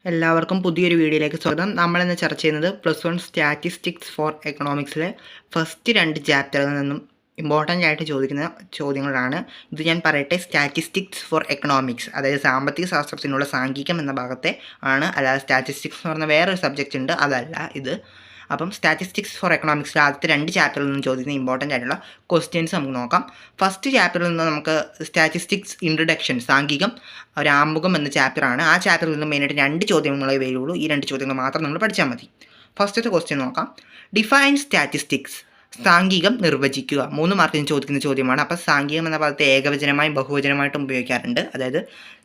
എല്ലാവർക്കും പുതിയൊരു വീഡിയോയിലേക്ക് സ്വാഗതം. നമ്മളിന്ന് ചർച്ച ചെയ്യുന്നത് +1 സ്റ്റാറ്റിസ്റ്റിക്സ് ഫോർ എക്കണോമിക്സിലെ ഫസ്റ്റ് 2 ചാപ്റ്ററിൽ നിന്നും ഇമ്പോർട്ടൻ്റ് ആയിട്ട് ചോദിക്കുന്ന ചോദ്യങ്ങളാണ്. ഇത് ഞാൻ പറയട്ടെ, സ്റ്റാറ്റിസ്റ്റിക്സ് ഫോർ എക്കണോമിക്സ്, അതായത് സാമ്പത്തിക ശാസ്ത്രത്തിനുള്ള സാംഖികം എന്ന ഭാഗത്തെ ആണ്. അല്ലാതെ സ്റ്റാറ്റിസ്റ്റിക്സ് എന്ന് പറഞ്ഞ വേറൊരു സബ്ജക്റ്റ് ഉണ്ട്, അതല്ല ഇത്. അപ്പം സ്റ്റാറ്റിസ്റ്റിക്സ് ഫോർ എക്കണോമിക്സിലെ ആദ്യത്തെ 2 ചാപ്റ്ററിൽ നിന്നും ചോദിക്കുന്ന ഇമ്പോർട്ടൻ്റ് ആയിട്ടുള്ള ക്വസ്റ്റ്യൻസ് നമുക്ക് നോക്കാം. ഫസ്റ്റ് ചാപ്റ്ററിൽ നിന്ന് നമുക്ക് സ്റ്റാറ്റിസ്റ്റിക്സ് ഇൻട്രഡക്ഷൻ, സാംഖികം ഒരു ആമുഖം എന്ന ചാപ്റ്ററാണ്. ആ ചാപ്റ്ററിൽ നിന്ന് മെയിനായിട്ട് 2 ചോദ്യങ്ങളെ വരുള്ളൂ. ഈ 2 ചോദ്യങ്ങൾ മാത്രം നമ്മൾ പഠിച്ചാൽ മതി. ഫസ്റ്റത്തെ ക്വസ്റ്റ്യൻ നോക്കാം. ഡിഫൈൻ സ്റ്റാറ്റിസ്റ്റിക്സ്, സാംഖികം നിർവചിക്കുക. 3 മാർക്കിന് ചോദിക്കുന്ന ചോദ്യമാണ്. അപ്പോൾ സാംഖികം എന്ന പദത്തെ ഏകവചനമായും ബഹുവചനമായിട്ടും ഉപയോഗിക്കാറുണ്ട്, അതായത്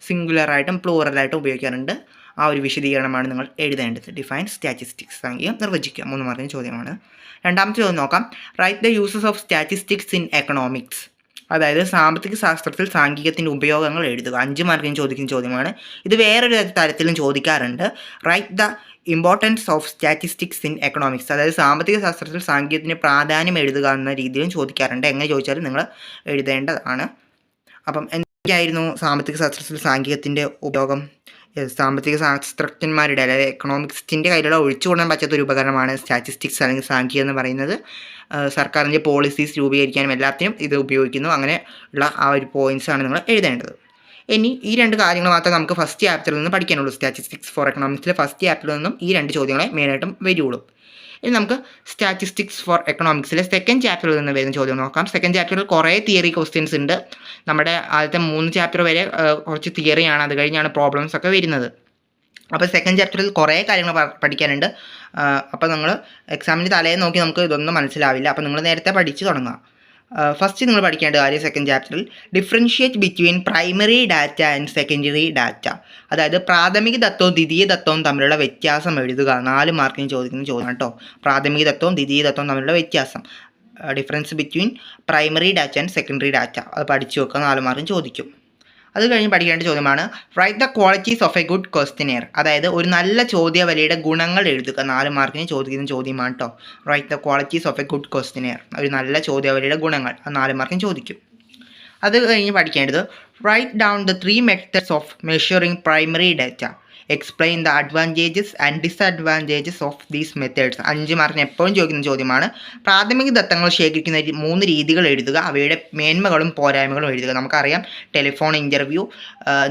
സിംഗുലറായിട്ടും പ്ലൂറലായിട്ടും ഉപയോഗിക്കാറുണ്ട്. ആ ഒരു വിശദീകരണമാണ് നിങ്ങൾ എഴുതേണ്ടത്. ഡിഫൈൻ സ്റ്റാറ്റിസ്റ്റിക്സ്, സാംഖികം നിർവചിക്കുക. 3 മാർക്കിന് ചോദ്യമാണ്. രണ്ടാമത്തെ ചോദ്യം നോക്കാം. Write the uses of statistics in economics, അതായത് സാമ്പത്തിക ശാസ്ത്രത്തിൽ സാംഖികത്തിൻ്റെ ഉപയോഗങ്ങൾ എഴുതുക. 5 മാർക്കിന് ചോദിക്കുന്ന ചോദ്യമാണ്. ഇത് വേറൊരു തരത്തിലും ചോദിക്കാറുണ്ട്. Write the importance of statistics in economics, അതായത് സാമ്പത്തിക ശാസ്ത്രത്തിൽ സാംഖികത്തിന് പ്രാധാന്യം എഴുതുക എന്ന രീതിയിലും ചോദിക്കാറുണ്ട്. എങ്ങനെ ചോദിച്ചാലും നിങ്ങൾ എഴുതേണ്ടതാണ്. അപ്പം എന്തൊക്കെയായിരുന്നു സാമ്പത്തിക ശാസ്ത്രത്തിൽ സാംഖികത്തിൻ്റെ ഉപയോഗം? സാമ്പത്തിക ശാസ്ത്രജ്ഞന്മാരുടെ, അതായത് എക്കണോമിക്സിൻ്റെ കയ്യിലുള്ള ഒഴിച്ചുകൂടാൻ പറ്റാത്ത ഒരു ഉപകരണമാണ് സ്റ്റാറ്റിസ്റ്റിക്സ് അല്ലെങ്കിൽ സാംഖികം എന്ന് പറയുന്നത്. സർക്കാരിൻ്റെ പോളിസീസ് രൂപീകരിക്കാനും എല്ലാത്തിനും ഇത് ഉപയോഗിക്കുന്നു. അങ്ങനെ ഉള്ള ആ ഒരു പോയിൻറ്റ്സാണ് നിങ്ങൾ എഴുതേണ്ടത്. ഇനി ഈ 2 കാര്യങ്ങൾ മാത്രമേ നമുക്ക് ഫസ്റ്റ് ചാപ്റ്ററിൽ നിന്ന് പഠിക്കാനുള്ളൂ. സ്റ്റാറ്റിസ്റ്റിക്സ് ഫോർ എക്കണോമിക്സിലെ ഫസ്റ്റ് ചാപ്റ്ററിൽ നിന്നും ഈ 2 ചോദ്യങ്ങളെ മെയിനായിട്ടും വരുള്ളൂ. ഇനി നമുക്ക് സ്റ്റാറ്റിസ്റ്റിക്സ് ഫോർ എക്കണോമിക്സിലെ സെക്കൻഡ് ചാപ്റ്ററിൽ നിന്ന് വരുന്ന ചോദ്യം നോക്കാം. സെക്കൻഡ് ചാപ്റ്ററിൽ കുറേ തിയറി ക്വസ്റ്റ്യൻസ് ഉണ്ട്. നമ്മുടെ ആദ്യത്തെ 3 ചാപ്റ്റർ വരെ കുറച്ച് തിയറിയാണ്, അത് കഴിഞ്ഞാണ് പ്രോബ്ലംസ് ഒക്കെ വരുന്നത്. അപ്പോൾ സെക്കൻഡ് ചാപ്റ്ററിൽ കുറേ കാര്യങ്ങൾ പഠിക്കാനുണ്ട്. അപ്പോൾ നിങ്ങൾ എക്സാമിന് തലേന്ന് നോക്കി നമുക്ക് ഇതൊന്നും മനസ്സിലാവില്ല. അപ്പോൾ നിങ്ങൾ നേരത്തെ പഠിച്ച് തുടങ്ങുക. ഫസ്റ്റ് നിങ്ങൾ പഠിക്കേണ്ട കാര്യം സെക്കൻഡ് ചാപ്റ്ററിൽ differentiate between primary data and secondary data, അതായത് പ്രാഥമിക തത്വവും ദ്വിതീയ തത്വവും തമ്മിലുള്ള വ്യത്യാസം എഴുതുക. 4 മാർക്കിന് ചോദിക്കുന്ന ചോദ്യം കേട്ടോ. പ്രാഥമിക തത്വവും ദ്വിതീയ തത്വവും തമ്മിലുള്ള വ്യത്യാസം, difference between primary data and secondary data, അത് പഠിച്ചു വെക്കുക. 4 മാർക്കിന് ചോദിക്കും. അത് കഴിഞ്ഞ് പഠിക്കേണ്ട ചോദ്യമാണ് write the qualities of A good questionnaire, അതായത് ഒരു നല്ല ചോദ്യാവലിയുടെ ഗുണങ്ങൾ എഴുതുക. 4 മാർക്കിന് ചോദിക്കുന്ന ചോദ്യമാണ് കേട്ടോ. Write the qualities of A good questionnaire, ഒരു നല്ല ചോദ്യാവലിയുടെ ഗുണങ്ങൾ, 4 മാർക്കിന് ചോദിക്കും. അത് കഴിഞ്ഞ് പഠിക്കേണ്ടത് write down the 3 methods of measuring primary data, explain the advantages and disadvantages of these methods. 5 മാർക്കിന് എപ്പോഴും ചോദിക്കുന്ന ചോദ്യമാണ്. പ്രാഥമിക ദത്തങ്ങൾ ശേഖരിക്കുന്ന 3 രീതികൾ എഴുതുക. അവയുടെ മേന്മകളും പോരായ്മകളും എഴുതുക. നമുക്കറിയാം, ടെലിഫോൺ ഇൻ്റർവ്യൂ,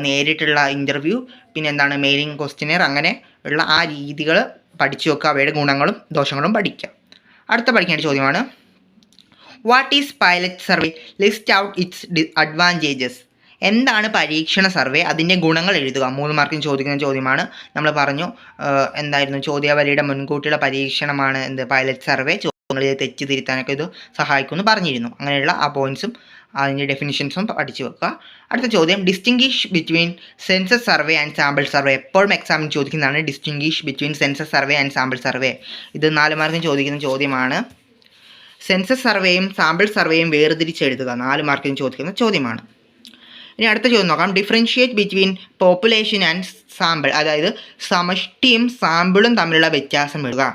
നേരിട്ടുള്ള ഇൻ്റർവ്യൂ, പിന്നെ എന്താണ് മെയിലിംഗ് ക്വസ്റ്റ്യനെയർ, അങ്ങനെ ഉള്ള ആ രീതികൾ പഠിച്ചു വെക്കുക. അവയുടെ ഗുണങ്ങളും ദോഷങ്ങളും പഠിക്കുക. അടുത്ത പഠിക്കേണ്ട ചോദ്യമാണ് what is pilot survey, list out it's advantages. എന്താണ് പരീക്ഷണ സർവേ, അതിൻ്റെ ഗുണങ്ങൾ എഴുതുക. 3 മാർക്കിന് ചോദിക്കുന്ന ചോദ്യമാണ്. നമ്മൾ പറഞ്ഞു എന്തായിരുന്നു, ചോദ്യാവലിയുടെ മുൻകൂട്ടിയുള്ള പരീക്ഷണമാണ് പൈലറ്റ് സർവേ. ചോദ്യങ്ങളിൽ തെറ്റ് തിരുത്താനൊക്കെ ഇത് സഹായിക്കുമെന്ന് പറഞ്ഞിരുന്നു. അങ്ങനെയുള്ള ആ പോയിൻറ്റ്സും അതിൻ്റെ ഡെഫിനിഷൻസും പഠിച്ചു വെക്കുക. അടുത്ത ചോദ്യം distinguish between census survey and sample survey. എപ്പോഴും എക്സാമിന് ചോദിക്കുന്നതാണ് distinguish between census survey and sample survey. ഇത് 4 മാർക്കിന് ചോദിക്കുന്ന ചോദ്യമാണ്. Census സർവേയും sample സർവേയും വേർതിരിച്ചെഴുതുക. 4 മാർക്കിന് ചോദിക്കുന്ന ചോദ്യമാണ്. ഇനി അടുത്ത ചോദ്യം നോക്കാം. Differentiate between population and sample, അതായത് സമഷ്ടിയും സാമ്പിളും തമ്മിലുള്ള വ്യത്യാസം എഴുതുക.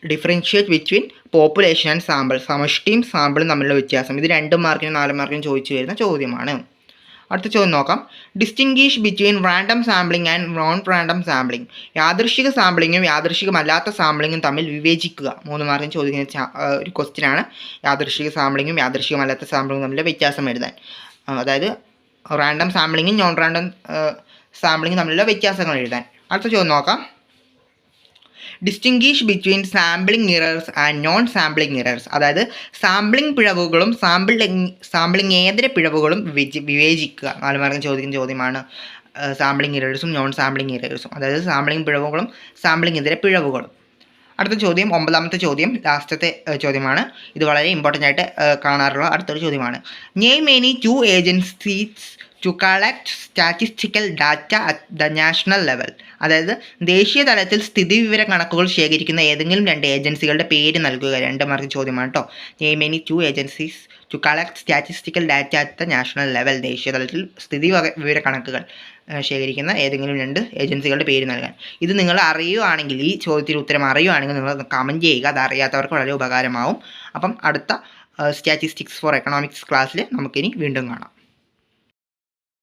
Differentiate between population and sample, സമഷ്ടിയും സാമ്പിളും തമ്മിലുള്ള വ്യത്യാസം. ഇത് 2 മാർക്കിനും 4 മാർക്കിനും ചോദിച്ചു വരുന്ന ചോദ്യമാണ്. അടുത്ത ചോദ്യം നോക്കാം. Distinguish between random sampling and non random sampling, യാദൃശ്ചിക സാമ്പിളിങ്ങും യാദൃശ്ചികമല്ലാത്ത സാമ്പിളിങ്ങും തമ്മിൽ വിവേചിക്കുക. 3 മാർക്കിന് ചോദിക്കുന്ന ഒരു ക്വസ്റ്റ്യനാണ്. യാദൃശ്ചിക സാമ്പിളിങ്ങും യാദൃശ്ചികമല്ലാത്ത സാമ്പിളിങ്ങും തമ്മിലുള്ള വ്യത്യാസം എഴുതാൻ, അതായത് റാൻഡം സാമ്പിളിങ്ങും നോൺ റാൻഡം സാമ്പിളിങ്ങും തമ്മിലുള്ള വ്യത്യാസങ്ങൾ എഴുതാൻ. അടുത്ത ചോദ്യം നോക്കാം. Distinguish between sampling errors and non sampling errors, അതായത് സാമ്പിളിംഗ് പിഴവുകളും സാമ്പിളിംഗേതര പിഴവുകളും വിവേചിക്കുക. 4 മാർക്കിന് ചോദിക്കുന്ന ചോദ്യമാണ്. സാമ്പിളിംഗ് ഇറേഴ്സും നോൺ സാമ്പിളിംഗ് ഇറേഴ്സും, അതായത് സാമ്പിളിംഗ് പിഴവുകളും സാമ്പിളിംഗേതര പിഴവുകളും. അടുത്ത ചോദ്യം 9ാമത്തെ ചോദ്യം, ലാസ്റ്റത്തെ ചോദ്യമാണ്. ഇത് വളരെ ഇമ്പോർട്ടൻ്റ് ആയിട്ട് കാണാറുള്ള അടുത്തൊരു ചോദ്യമാണ്. Name any 2 agencies to collect statistical data at the national level, അതായത് ദേശീയ തലത്തിൽ സ്ഥിതിവിവര കണക്കുകൾ ശേഖരിക്കുന്ന ഏതെങ്കിലും 2 ഏജൻസികളുടെ പേര് നൽകുക. 2 മാർക്ക് ചോദ്യമാണ് കേട്ടോ. Name any 2 agencies to collect statistical data at the national level, ദേശീയ തലത്തിൽ സ്ഥിതിവിവര കണക്കുകൾ ശേഖരിക്കുന്ന ഏതെങ്കിലും 2 ഏജൻസികളുടെ പേര് നൽകാൻ. ഇത് നിങ്ങൾ അറിയുവാണെങ്കിൽ, ഈ ചോദ്യത്തിന് ഉത്തരം അറിയുവാണെങ്കിൽ നിങ്ങൾ കമൻറ്റ് ചെയ്യുക. അത് അറിയാത്തവർക്ക് വളരെ ഉപകാരമാവും. അപ്പം അടുത്ത സ്റ്റാറ്റിസ്റ്റിക്സ് ഫോർ എക്കണോമിക്സ് ക്ലാസ്സിൽ നമുക്കിനി വീണ്ടും കാണാം.